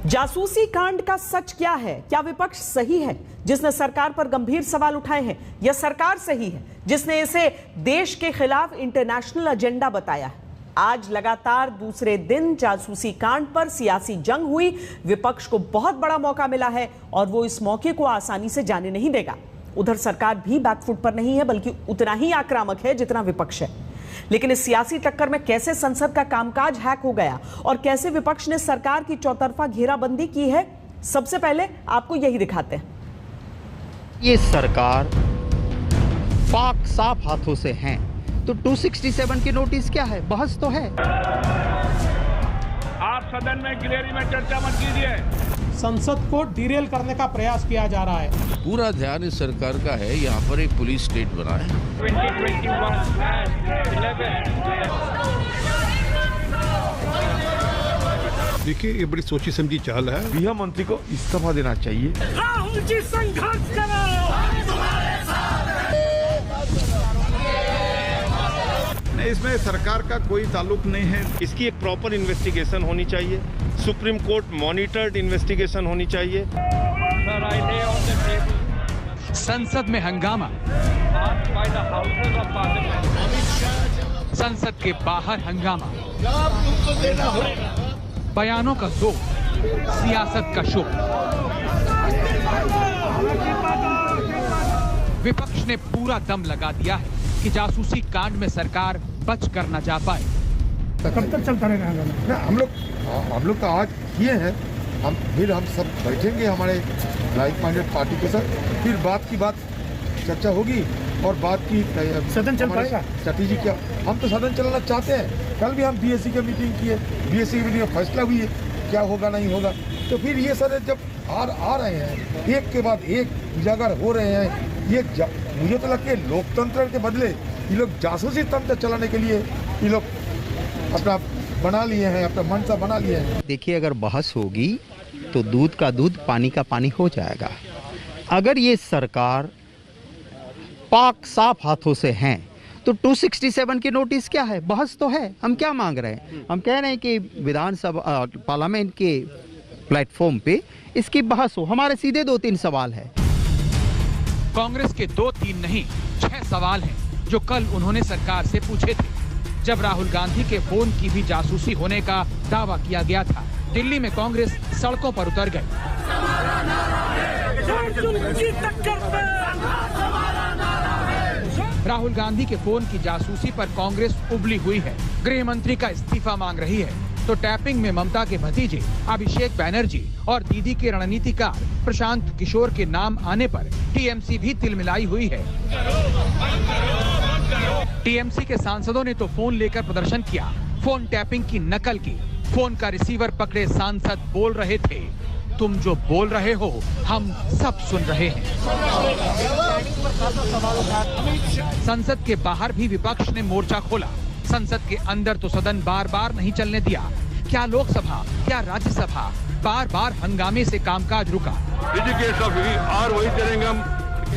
जासूसी कांड का सच क्या है? क्या विपक्ष सही है जिसने सरकार पर गंभीर सवाल उठाए हैं, या सरकार सही है जिसने इसे देश के खिलाफ इंटरनेशनल एजेंडा बताया है? आज लगातार दूसरे दिन जासूसी कांड पर सियासी जंग हुई। विपक्ष को बहुत बड़ा मौका मिला है और वो इस मौके को आसानी से जाने नहीं देगा। उधर सरकार भी बैकफुट पर नहीं है, बल्कि उतना ही आक्रामक है जितना विपक्ष है। लेकिन इस सियासी टक्कर में कैसे संसद का कामकाज हैक हो गया और कैसे विपक्ष ने सरकार की चौतरफा घेराबंदी की है, सबसे पहले आपको यही दिखाते हैं। ये सरकार पाक साफ हाथों से है, तो 267 की नोटिस क्या है? बहस तो है। आप सदन में गिलेरी में चर्चा मत कीजिए। संसद को डिरेल करने का प्रयास किया जा रहा है। पूरा ध्यान इस सरकार का है यहाँ पर एक पुलिस स्टेट बना है। 2021 देखिए, ये बड़ी सोची समझी चाल है। गृह मंत्री को इस्तीफा देना चाहिए। राहुल जी संघर्ष करो। इसमें सरकार का कोई ताल्लुक नहीं है। इसकी एक प्रॉपर इन्वेस्टिगेशन होनी चाहिए। सुप्रीम कोर्ट मॉनिटर्ड इन्वेस्टिगेशन होनी चाहिए। संसद में हंगामा, संसद के बाहर हंगामा, बयानों का जोर, सियासत का शोर। विपक्ष ने पूरा दम लगा दिया है कि जासूसी कांड में सरकार बच कर न जा पाए। कब तक चलता रहेगा? हम लोग तो आज किए हैं, हम सब बैठेंगे हमारे लाइक माइंडेड पार्टी के साथ, फिर बात की बात चर्चा होगी और बात की सदन चल पाएगा। स्ट्रैटेजी क्या, हम तो सदन चलना चाहते हैं। कल भी हम बीएससी की मीटिंग किए, बीएससी की मीटिंग में फैसला हुई है क्या होगा नहीं होगा। तो फिर ये सारे जब आ रहे हैं, एक के बाद एक उजागर हो रहे हैं, ये मुझे तो लगता है लोकतंत्र के बदले ये लोग जासूसी तंत्र चलाने के लिए ये लोग अपना बना लिए हैं, अपना मंशा बना लिए हैं। देखिए, अगर बहस होगी तो दूध का दूध, पानी का पानी हो जाएगा। अगर ये सरकार पाक साफ हाथों से है, तो 267 की नोटिस क्या है? बहस तो है। हम क्या मांग रहे हैं? हम कह रहे हैं कि विधानसभा पार्लियामेंट के प्लेटफॉर्म पे इसकी बहस हो। हमारे सीधे 2-3 सवाल है। कांग्रेस के 2-3 नहीं 6 सवाल हैं जो कल उन्होंने सरकार से पूछे थे, जब राहुल गांधी के फोन की भी जासूसी होने का दावा किया गया था। दिल्ली में कांग्रेस सड़कों पर उतर गई। राहुल गांधी के फोन की जासूसी पर कांग्रेस उबली हुई है, गृह मंत्री का इस्तीफा मांग रही है। तो टैपिंग में ममता के भतीजे अभिषेक बैनर्जी और दीदी के रणनीतिकार प्रशांत किशोर के नाम आने पर टीएमसी भी तिलमिलाई हुई है। टीएमसी के सांसदों ने तो फोन लेकर प्रदर्शन किया, फोन टैपिंग की नकल की। फोन का रिसीवर पकड़े सांसद बोल रहे थे, तुम जो बोल रहे हो हम सब सुन रहे हैं। संसद के बाहर भी विपक्ष ने मोर्चा खोला। संसद के अंदर तो सदन बार बार नहीं चलने दिया। क्या लोकसभा, क्या राज्यसभा, बार बार हंगामे से कामकाज रुका। वही करेंगे हम।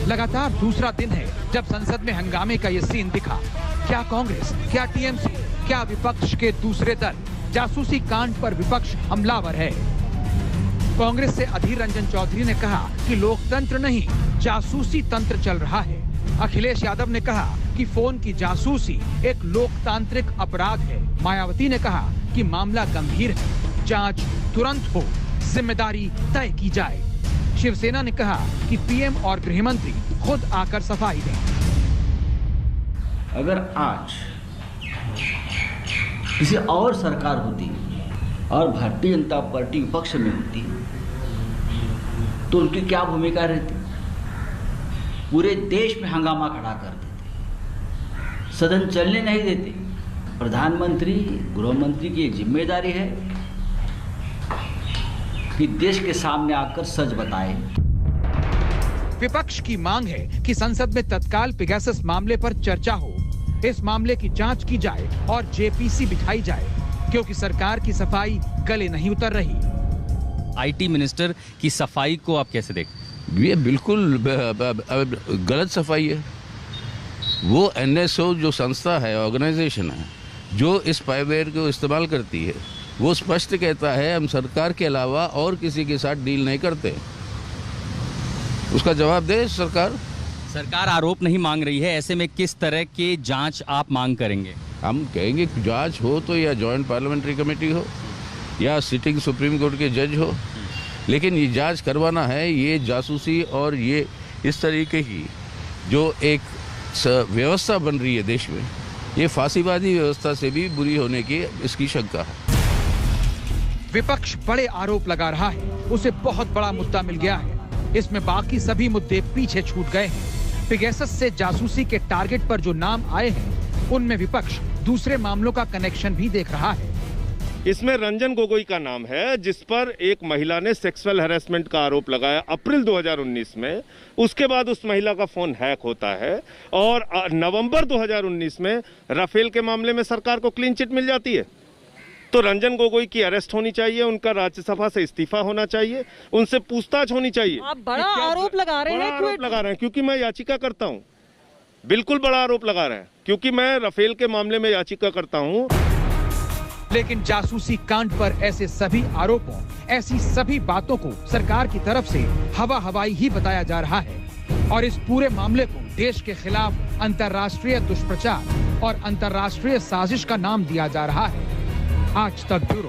लगातार दूसरा दिन है जब संसद में हंगामे का ये सीन दिखा। क्या कांग्रेस, क्या टीएमसी, क्या विपक्ष के दूसरे दल जासूसी कांड पर विपक्ष हमलावर है। कांग्रेस से अधीर रंजन चौधरी ने कहा कि लोकतंत्र नहीं जासूसी तंत्र चल रहा है। अखिलेश यादव ने कहा कि फोन की जासूसी एक लोकतांत्रिक अपराध है। मायावती ने कहा कि मामला गंभीर है, जांच तुरंत हो, जिम्मेदारी तय की जाए। शिवसेना ने कहा कि पीएम और गृह मंत्री खुद आकर सफाई दें। अगर आज किसी और सरकार होती और भारतीय जनता पार्टी विपक्ष में होती तो उनकी क्या भूमिका रहती? पूरे देश में हंगामा खड़ा कर देते, सदन चलने नहीं देते। प्रधानमंत्री, गृह मंत्री की जिम्मेदारी है कि देश के सामने आकर सच बताए। विपक्ष की मांग है कि संसद में तत्काल पेगासस मामले पर चर्चा हो, इस मामले की जांच की जाए और जेपीसी बिठाई जाए, क्योंकि सरकार की सफाई गले नहीं उतर रही। आईटी मिनिस्टर की सफाई को आप कैसे देखते? ये बिल्कुल गलत सफाई है। वो एनएसओ जो संस्था है, ऑर्गेनाइजेशन है, जो इस स्पाईवेयर को इस्तेमाल करती है, वो स्पष्ट कहता है हम सरकार के अलावा और किसी के साथ डील नहीं करते। उसका जवाब दे सरकार। सरकार आरोप नहीं मांग रही है, ऐसे में किस तरह की जांच आप मांग करेंगे? हम कहेंगे जांच हो तो या जॉइंट पार्लियामेंट्री कमेटी हो या सिटिंग सुप्रीम कोर्ट के जज हो, लेकिन ये जांच करवाना है। ये जासूसी और ये इस तरीके की जो एक व्यवस्था बन रही है देश में, ये फांसीवादी व्यवस्था से भी बुरी होने की इसकी शंका है। विपक्ष बड़े आरोप लगा रहा है, उसे बहुत बड़ा मुद्दा मिल गया है। इसमें बाकी सभी मुद्दे पीछे छूट गए हैं। पेगासस से जासूसी के टारगेट पर जो नाम आए हैं, उनमें विपक्ष दूसरे मामलों का कनेक्शन भी देख रहा है। इसमें रंजन गोगोई का नाम है, जिस पर एक महिला ने सेक्सुअल हैरेसमेंट का आरोप लगाया अप्रैल 2019 में। उसके बाद उस महिला का फोन हैक होता है और नवंबर 2019 में राफेल के मामले में सरकार को क्लीन चिट मिल जाती है। तो रंजन गोगोई की अरेस्ट होनी चाहिए, उनका राज्यसभा से इस्तीफा होना चाहिए, उनसे पूछताछ होनी चाहिए। आप बड़ा आरोप लगा रहे हैं। बड़ा आरोप लगा रहे हैं क्योंकि मैं याचिका करता हूं। बिल्कुल बड़ा आरोप लगा रहे हैं क्योंकि मैं राफेल के मामले में याचिका करता हूं। लेकिन जासूसी कांड पर ऐसे सभी आरोपों, ऐसी सभी बातों को सरकार की तरफ से हवाई ही बताया जा रहा है और इस पूरे मामले को देश के खिलाफ अंतर्राष्ट्रीय दुष्प्रचार और अंतर्राष्ट्रीय साजिश का नाम दिया जा रहा है। आज तक ब्यूरो।